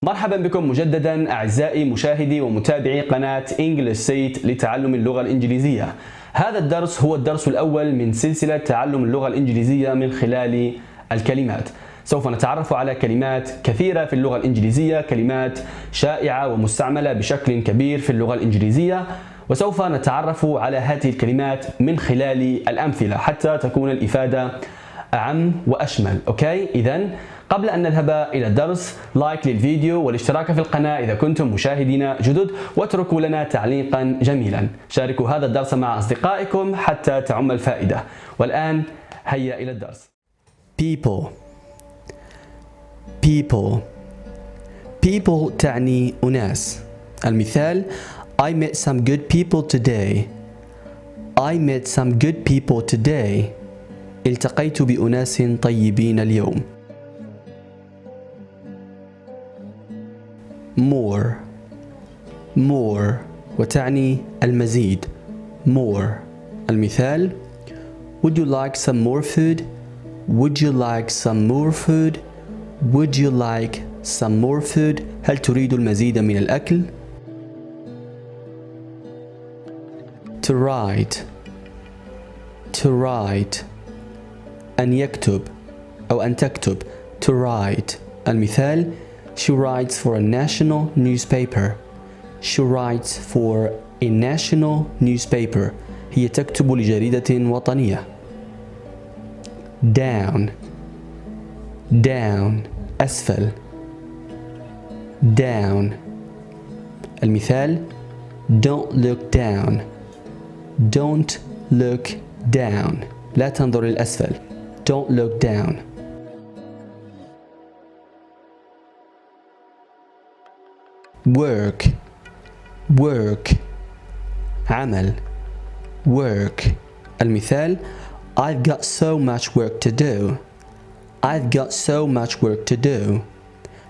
مرحبا بكم مجددا أعزائي مشاهدي ومتابعي قناة إنجليزية لتعلم اللغة الإنجليزية. هذا الدرس هو الدرس الأول من سلسلة تعلم اللغة الإنجليزية من خلال الكلمات. سوف نتعرف على كلمات كثيرة في اللغة الإنجليزية، كلمات شائعة ومستعملة بشكل كبير في اللغة الإنجليزية، وسوف نتعرف على هذه الكلمات من خلال الأمثلة حتى تكون الإفادة أعم وأشمل. أوكي؟ إذن قبل أن نذهب إلى الدرس، لايك للفيديو والاشتراك في القناة إذا كنتم مشاهدين جدد، واتركوا لنا تعليقا جميلا. شاركوا هذا الدرس مع أصدقائكم حتى تعم الفائدة. والآن هيا إلى الدرس. People تعني أناس. المثال I met some good people today. التقيت بأناس طيبين اليوم. more وتعني المزيد. more. المثال Would you like some more food? هل تريد المزيد من الأكل؟ to write أن يكتب أو أن تكتب. to write. المثال She writes for a national newspaper. هي تكتب لجريدة وطنية. down أسفل. down. المثال Don't look down. لا تنظر للأسفل. Don't look down. work عمل. work. المثال I've got so much work to do.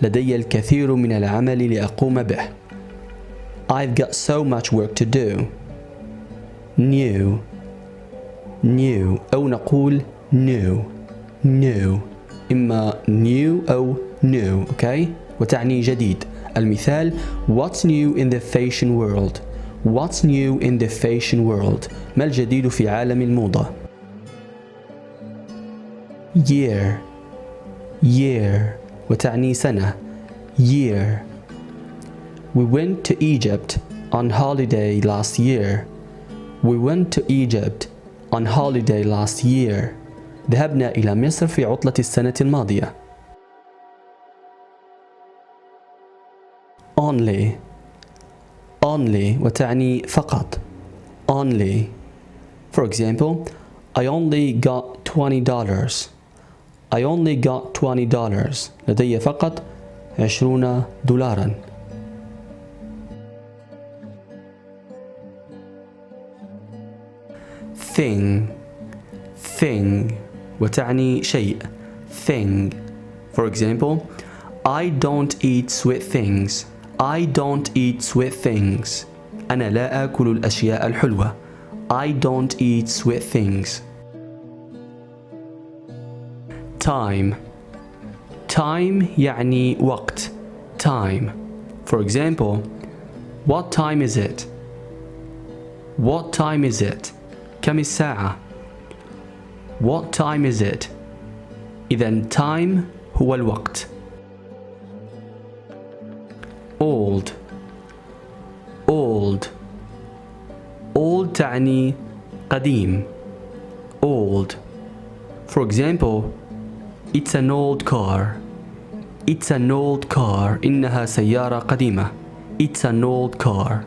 لدي الكثير من العمل لأقوم به. I've got so much work to do. new أو نقول new. إما new أو new. أوكي؟ وتعني جديد. المثال What's new in the fashion world؟ ما الجديد في عالم الموضة؟ year وتعني سنة. year. We went to Egypt on holiday last year. ذهبنا إلى مصر في عطلة السنة الماضية. only وتعني فقط. only. For example, I only got $20. لدي فقط $20. thing وتعني شيء. thing. For example, I don't eat sweet things. أنا لا آكل الأشياء الحلوة. I don't eat sweet things. time يعني وقت. time. For example, What time is it? كم الساعة؟ What time is it? إذن time هو الوقت. old تعني قديم. old. For example, It's an old car. إنها سيارة قديمة. It's an old car.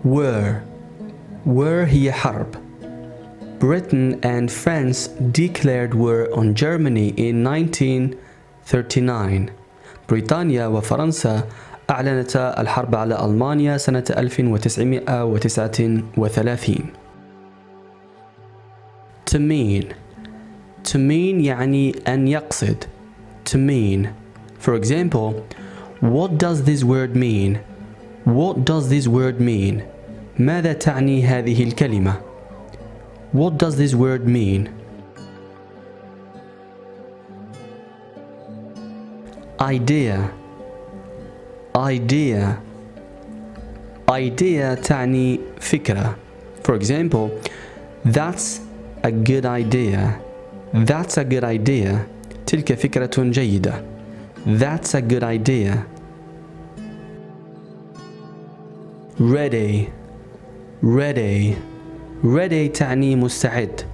War هي حرب. Britain and France declared war on Germany in 1939. بريطانيا وفرنسا أعلنتا الحرب على ألمانيا سنة 1939. to mean يعني أن يقصد. to mean. For example, What does this word mean? ماذا تعني هذه الكلمة؟ What does this word mean? idea idea idea تعني فكرة. For example, that's a good idea. That's a good idea. تلك فكرة جيدة. That's a good idea. ready ready ready تعني مستعد.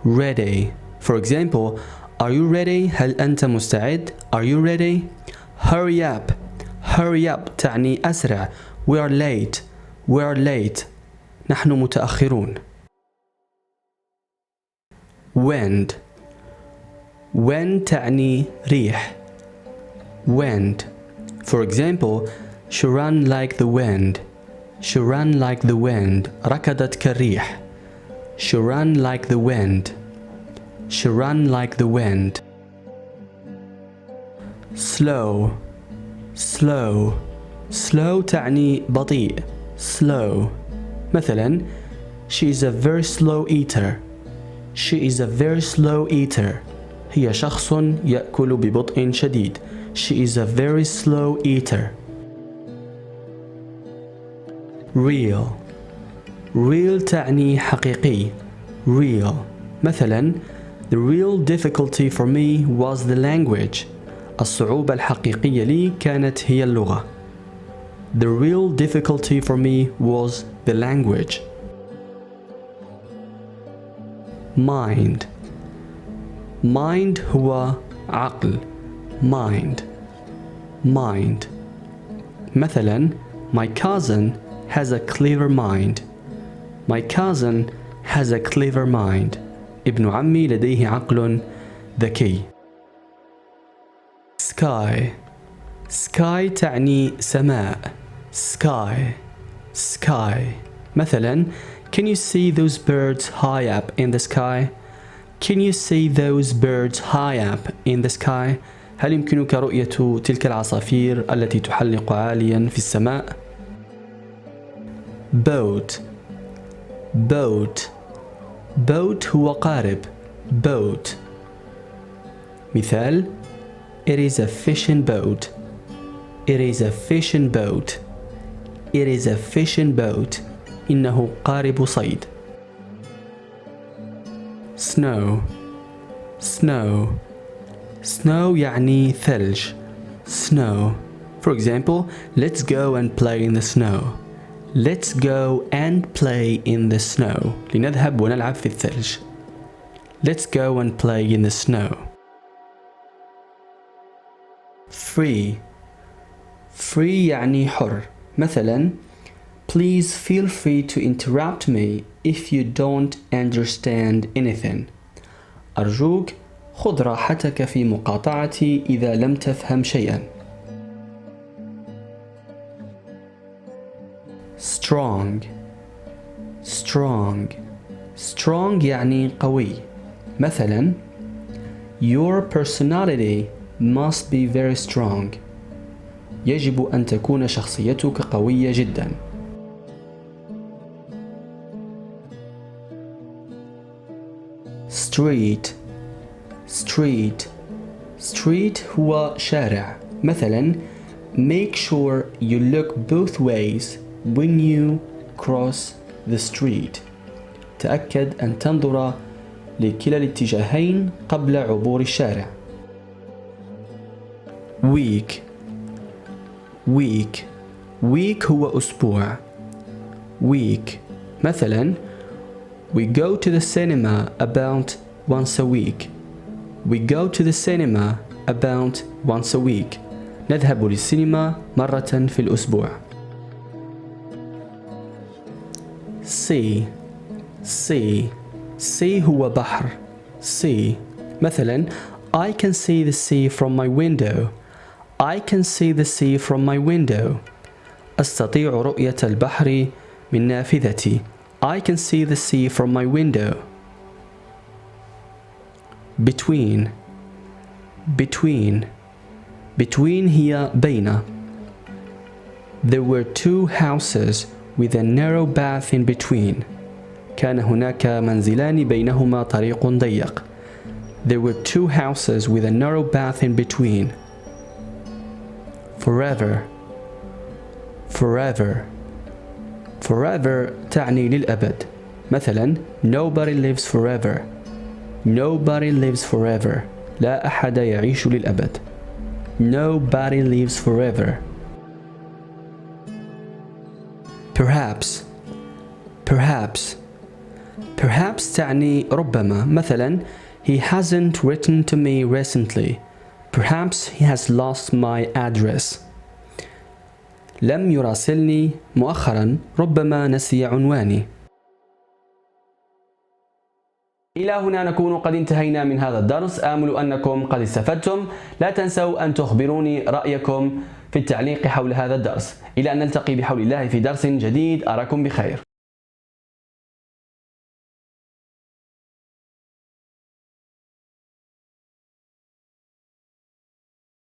ready. For example, are you ready? هل أنت مستعد? Are you ready? hurry up hurry up تعني أسرع. we are late we are late نحن متأخرون. wind wind تعني ريح. wind. For example, she ran like the wind. she ran like the wind. ركضت كالريح. she ran like the wind. she ran like the wind. slow slow slow تعني بطيء. slow. مثلا she is a very slow eater. she is a very slow eater. هي شخص يأكل ببطء شديد. she is a very slow eater. real real تعني حقيقي. real. مثلا the real difficulty for me was the language. الصعوبة الحقيقية لي كانت هي اللغة. The real difficulty for me was the language. mind mind هو عقل. mind mind. مثلا my cousin has a clever mind. my cousin has a clever mind. ابن عمي لديه عقل ذكي. sky sky تعني سماء. sky sky. مثلا can you see those birds high up in the sky? can you see those birds high up in the sky? هل يمكنك رؤية تلك العصافير التي تحلق عاليا في السماء؟ boat boat boat هو قارب. boat. مثال it is a fishing boat. it is a fishing boat. it is a fishing boat. إنه قارب صيد. snow snow snow يعني ثلج. snow. For example, let's go and play in the snow. let's go and play in the snow. لنذهب ونلعب في الثلج. let's go and play in the snow. free free يعني حر. مثلا please feel free to interrupt me if you don't understand anything. أرجوك خذ راحتك في مقاطعتي إذا لم تفهم شيئا. strong strong strong يعني قوي. مثلا your personality must be very strong. يجب أن تكون شخصيتك قوية جدا. street street street هو شارع. مثلا make sure you look both ways when you cross the street. تأكد أن تنظر لكلا الاتجاهين قبل عبور الشارع. week week week هو أسبوع. week. مثلا we go to the cinema about once a week. we go to the cinema about once a week. نذهب للسينما مرة في الأسبوع. sea sea sea هو بحر. sea. مثلا I can see the sea from my window. I can see the sea from my window. أستطيع رؤية البحر من نافذتي. I can see the sea from my window. between between between هي بين. There were two houses with a narrow path in between. كان هناك منزلان بينهما طريق ضيق. There were two houses with a narrow path in between. forever forever forever تعني للأبد. مثلا nobody lives forever. nobody lives forever. لا أحد يعيش للأبد. nobody lives forever. perhaps perhaps perhaps تعني ربما. مثلا he hasn't written to me recently. perhaps he has lost my address. لم يراسلني مؤخرا، ربما نسي عنواني. إلى هنا نكون قد انتهينا من هذا الدرس. آمل أنكم قد استفدتم. لا تنسوا أن تخبروني رأيكم في التعليق حول هذا الدرس. إلى أن نلتقي بحول الله في درس جديد. أراكم بخير.